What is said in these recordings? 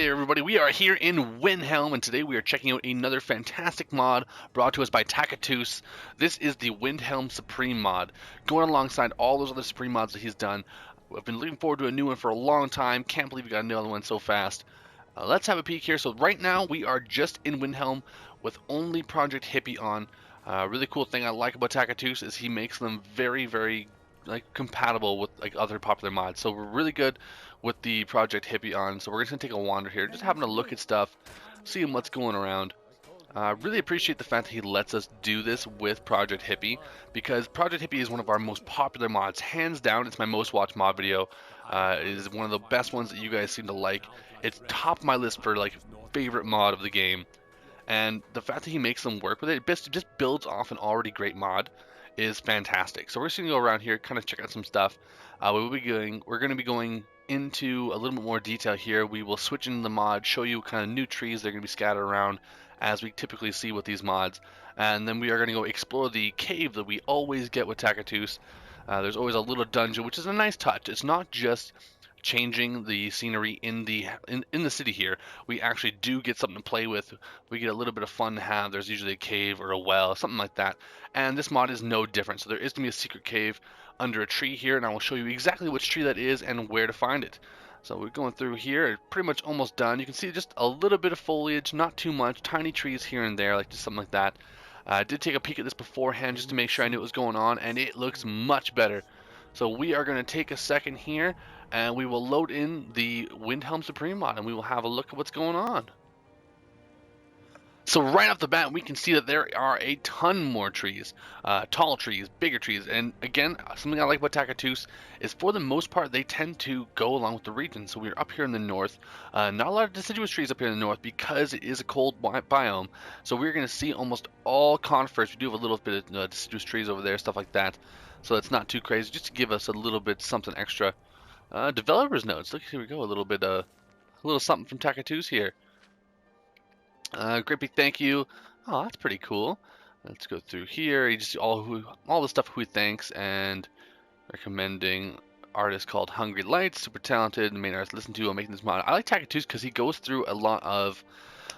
there everybody, we are here in Windhelm and today we are checking out another fantastic mod brought to us by Takatoos. This is the Windhelm Supreme mod, going alongside all those other Supreme mods that he's done. I've been looking forward to a new one for a long time, can't believe we got another one so fast. Let's have a peek here. So right now we are just in Windhelm with only Project Hippie on. Really cool thing I like about Takatoos is he makes them very compatible with other popular mods. So we're really good with the Project Hippie on. So we're just gonna take a wander here, just having a look at stuff, seeing what's going around. Really appreciate the fact that he lets us do this with Project Hippie, because Project Hippie is one of our most popular mods. Hands down, it's my most watched mod video. It is one of the best ones that you guys seem to like. It's top of my list for favorite mod of the game. And the fact that he makes them work with it, it just builds off an already great mod, is fantastic. So we're just gonna go around here, kind of check out some stuff. We're gonna be going into a little bit more detail here. We will switch into the mod, show you kind of new trees that are gonna be scattered around, as we typically see with these mods. And then we are gonna go explore the cave that we always get with Takatoos. There's always a little dungeon, which is a nice touch. It's not just changing the scenery in the city here. We actually do get something to play with. We get a little bit of fun to have. There's usually a cave or a well, something like that. And this mod is no different. So there is going to be a secret cave under a tree here, and I will show you exactly which tree that is and where to find it. So we're going through here, pretty much almost done. You can see just a little bit of foliage, not too much, tiny trees here and there, like just something like that. I did take a peek at this beforehand just to make sure I knew what was going on, and it looks much better. So we are going to take a second here, and we will load in the Windhelm Supreme mod, and we will have a look at what's going on. So right off the bat, we can see that there are a ton more trees, tall trees, bigger trees, and again, something I like about Takatoos is for the most part they tend to go along with the region. So we're up here in the north, not a lot of deciduous trees up here in the north because it is a cold biome. So we're going to see almost all conifers. We do have a little bit of deciduous trees over there, stuff like that. So it's not too crazy, just to give us a little bit something extra. Developers notes. Look, here we go. A little something from Takatoos here. Great big thank you. Oh, that's pretty cool. Let's go through here. You just see all the stuff who he thanks, and recommending artist called Hungry Lights, super talented, the main artist listen to on making this mod. I like Takatoos because he goes through a lot of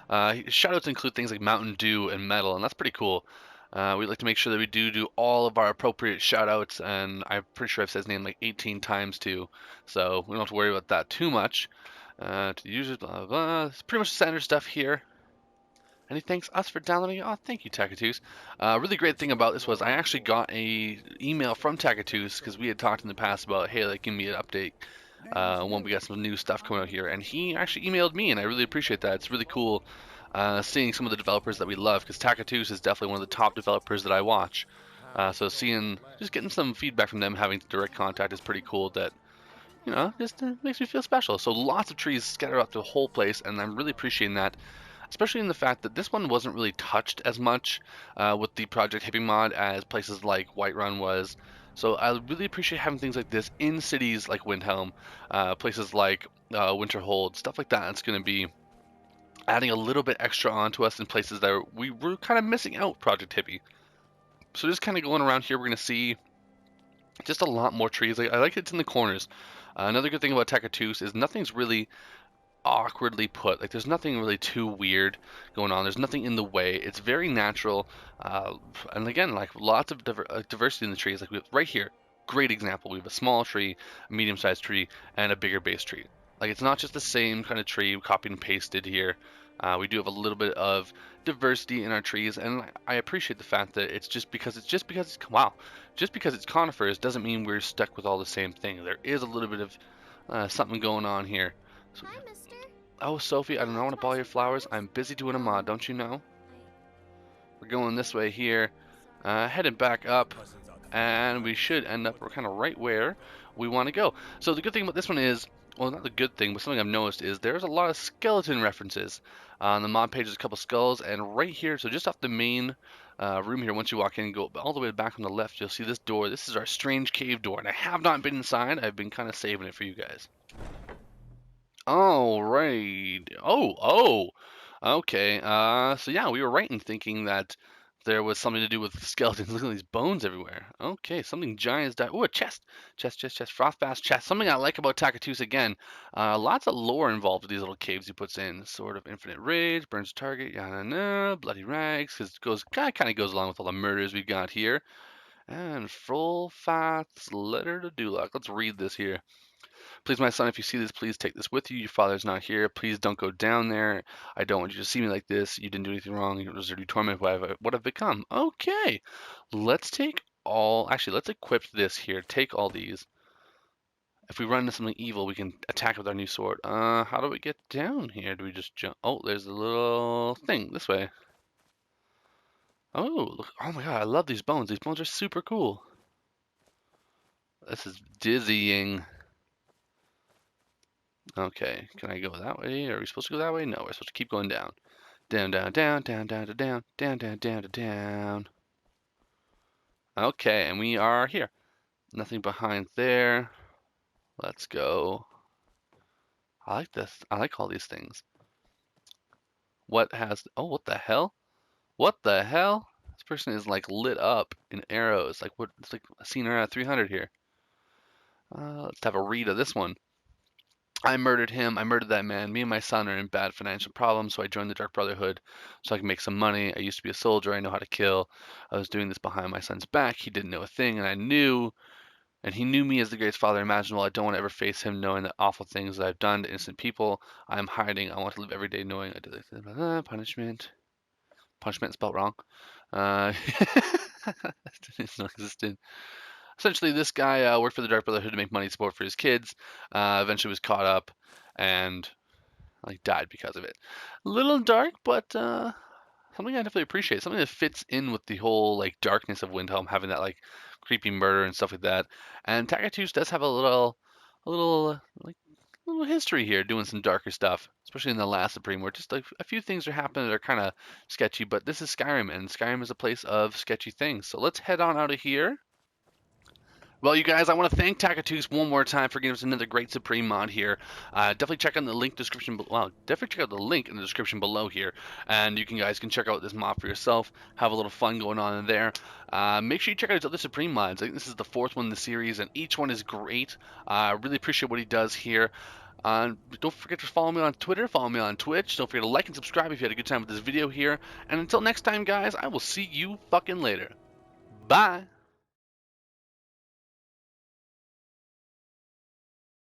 shoutouts include things like Mountain Dew and Metal, and that's pretty cool. We like to make sure that we do all of our appropriate shoutouts, and I'm pretty sure I've said his name like 18 times too, so we don't have to worry about that too much. To users, blah, blah, blah. It's pretty much the standard stuff here. And he thanks us for downloading it. Oh, thank you, Takatoos. Really great thing about this was I actually got a email from Takatoos because we had talked in the past about, hey, give me an update when we got some new stuff coming out here. And he actually emailed me, and I really appreciate that. It's really cool seeing some of the developers that we love, because Takatoos is definitely one of the top developers that I watch. So just getting some feedback from them, having direct contact is pretty cool. That just makes me feel special. So lots of trees scattered out the whole place, and I'm really appreciating that. Especially in the fact that this one wasn't really touched as much with the Project Hippie mod as places like Whiterun was. So I really appreciate having things like this in cities like Windhelm, places like Winterhold, stuff like that. It's going to be adding a little bit extra onto us in places that we were kind of missing out Project Hippie. So just kind of going around here, we're going to see just a lot more trees. I like it's in the corners. Another good thing about Takatoos is nothing's really awkwardly put. There's nothing really too weird going on. There's nothing in the way. It's very natural, and again, lots of diversity in the trees. We have right here, great example. We have a small tree, a medium-sized tree, and a bigger base tree. It's not just the same kind of tree copied and pasted here. We do have a little bit of diversity in our trees, and I appreciate the fact that just because it's conifers doesn't mean we're stuck with all the same thing. There is a little bit of something going on here. So, hi, mister. Oh, Sophie, I do not want to buy your flowers. I'm busy doing a mod, don't you know? We're going this way here, heading back up, and we should end up kind of right where we want to go. So the good thing about this one is, well, not the good thing, but something I've noticed is there's a lot of skeleton references. On the mod page, there's a couple skulls, and right here, so just off the main room here, once you walk in and go all the way back on the left, you'll see this door. This is our strange cave door, and I have not been inside. I've been kind of saving it for you guys. All right. Okay. So yeah, we were right in thinking that there was something to do with skeletons. Look at these bones everywhere. Okay, something giant is died. Oh, a chest. Chest. Frostfast chest. Something I like about Takatu's again. Lots of lore involved with these little caves he puts in. Sword of infinite rage, burns target, bloody rags, because it goes kind of goes along with all the murders we got here. And full fat's letter to Dulac. Let's read this here. Please, my son, if you see this, please take this with you. Your father's not here. Please don't go down there. I don't want you to see me like this. You didn't do anything wrong. You deserve to be tormented. What have become? Okay. Let's take all. Actually, let's equip this here. Take all these. If we run into something evil, we can attack with our new sword. How do we get down here? Do we just jump? Oh, there's a little thing this way. Oh, look. Oh my God, I love these bones. These bones are super cool. This is dizzying. Okay, can I go that way? Are we supposed to go that way? No, we're supposed to keep going down. Down. Okay, and we are here. Nothing behind there. Let's go. I like this. I like all these things. What what the hell? What the hell? This person is like lit up in arrows. Like what? It's like a scene around 300 here. Let's have a read of this one. I murdered him. I murdered that man. Me and my son are in bad financial problems, so I joined the Dark Brotherhood so I can make some money. I used to be a soldier. I know how to kill. I was doing this behind my son's back. He didn't know a thing, and I knew, and he knew me as the greatest father imaginable. I don't want to ever face him knowing the awful things that I've done to innocent people. I'm hiding. I want to live every day knowing I did this. Punishment. Punishment spelled wrong. It's not existent. Essentially, this guy worked for the Dark Brotherhood to make money support for his kids. Eventually was caught up and like died because of it. A little dark, but something I definitely appreciate. Something that fits in with the whole like darkness of Windhelm, having that like creepy murder and stuff like that. And Takatu's does have a little history here, doing some darker stuff, especially in the last Supreme, where just like a few things are happening that are kind of sketchy. But this is Skyrim, and Skyrim is a place of sketchy things. So let's head on out of here. Well, you guys, I want to thank Takatu's one more time for giving us another great Supreme mod here. Definitely check out the link description. Well, definitely check out the link in the description below here, and you guys can check out this mod for yourself. Have a little fun going on in there. Make sure you check out his other Supreme mods. I think this is the 4th one in the series, and each one is great. I really appreciate what he does here. Don't forget to follow me on Twitter, follow me on Twitch. Don't forget to like and subscribe if you had a good time with this video here. And until next time, guys, I will see you fucking later. Bye.